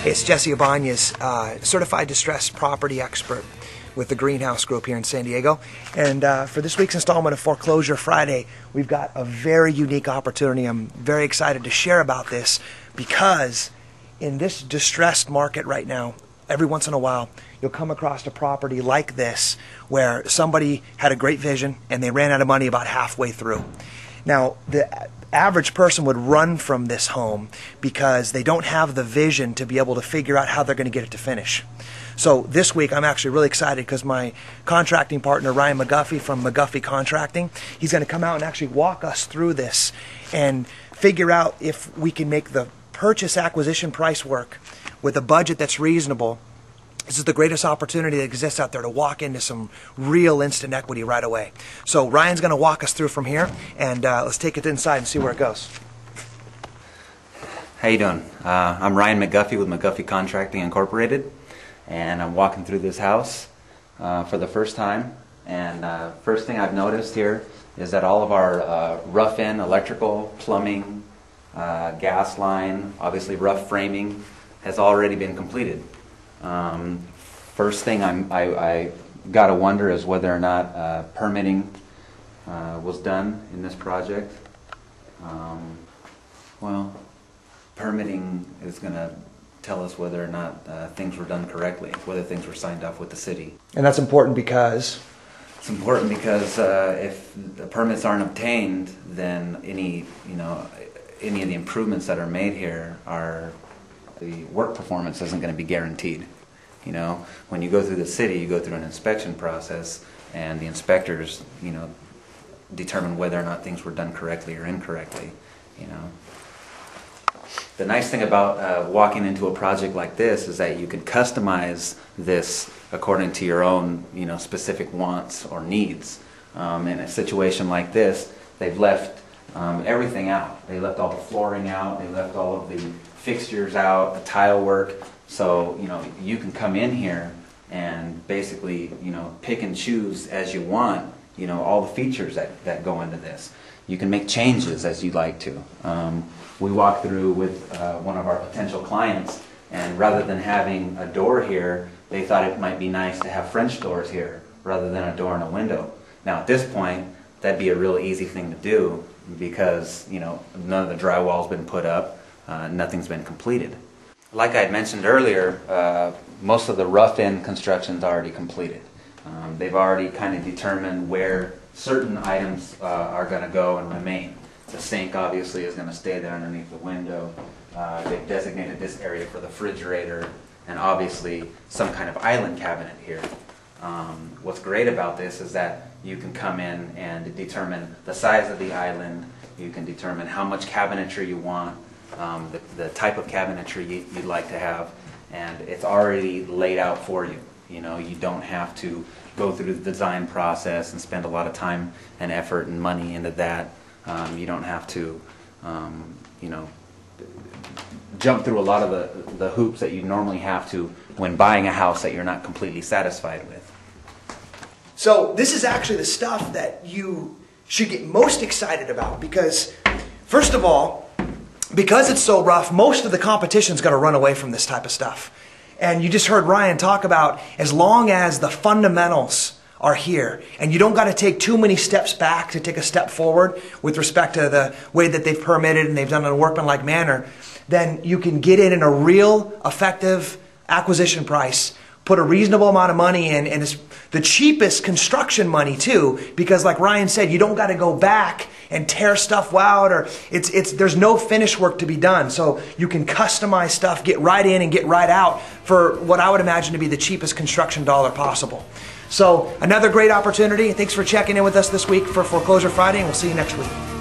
It's Jesse Ibanez, certified distressed property expert with the Greenhouse Group here in San Diego. And for this week's installment of Foreclosure Friday, we've got a very unique opportunity. I'm very excited to share about this because in this distressed market right now, every once in a while, you'll come across a property like this where somebody had a great vision and they ran out of money about halfway through. Now, the average person would run from this home because they don't have the vision to be able to figure out how they're going to get it to finish. So this week I'm actually really excited because my contracting partner Ryan McGuffie from McGuffieContracting, he's going to come out and actually walk us through this and figure out if we can make the purchase acquisition price work with a budget that's reasonable. This is the greatest opportunity that exists out there to walk into some real instant equity right away. So Ryan's going to walk us through from here, and let's take it inside and see where it goes. How you doing? I'm Ryan McGuffie with McGuffieContracting Incorporated, and I'm walking through this house for the first time. And first thing I've noticed here is that all of our rough-in electrical, plumbing, gas line, obviously rough framing has already been completed. First thing I got to wonder is whether or not permitting was done in this project. Well, permitting is going to tell us whether or not things were done correctly, whether things were signed off with the city. And that's important because? It's important because if the permits aren't obtained, then any of the improvements that are made here the work performance isn't going to be guaranteed. You know, when you go through the city, you go through an inspection process, and the inspectors, determine whether or not things were done correctly or incorrectly. The nice thing about walking into a project like this is that you can customize this according to your own, specific wants or needs. In a situation like this, they've left everything out. They left all the flooring out. They left all of the fixtures out, the tile work. So, you can come in here and basically, pick and choose as you want, all the features that go into this. You can make changes as you'd like to. We walked through with one of our potential clients, and rather than having a door here, they thought it might be nice to have French doors here rather than a door and a window. Now at this point, that'd be a real easy thing to do because, none of the drywall's been put up, nothing's been completed. Like I had mentioned earlier, most of the rough-in construction's already completed. They've already kind of determined where certain items are going to go and remain. The sink obviously is going to stay there underneath the window. They've designated this area for the refrigerator and obviously some kind of island cabinet here. What's great about this is that you can come in and determine the size of the island. You can determine how much cabinetry you want. The type of cabinetry you'd like to have, and it's already laid out for you. You don't have to go through the design process and spend a lot of time and effort and money into that. You don't have to, jump through a lot of the hoops that you normally have to when buying a house that you're not completely satisfied with. So this is actually the stuff that you should get most excited about because, first of all, because it's so rough, most of the competition's going to run away from this type of stuff. And you just heard Ryan talk about as long as the fundamentals are here and you don't got to take too many steps back to take a step forward with respect to the way that they've permitted and they've done it in a workmanlike manner, then you can get in a real effective acquisition price, put a reasonable amount of money in, and it's the cheapest construction money too, because like Ryan said, you don't got to go back and tear stuff out, or there's no finish work to be done. So you can customize stuff, get right in and get right out for what I would imagine to be the cheapest construction dollar possible. So another great opportunity. Thanks for checking in with us this week for Foreclosure Friday, and we'll see you next week.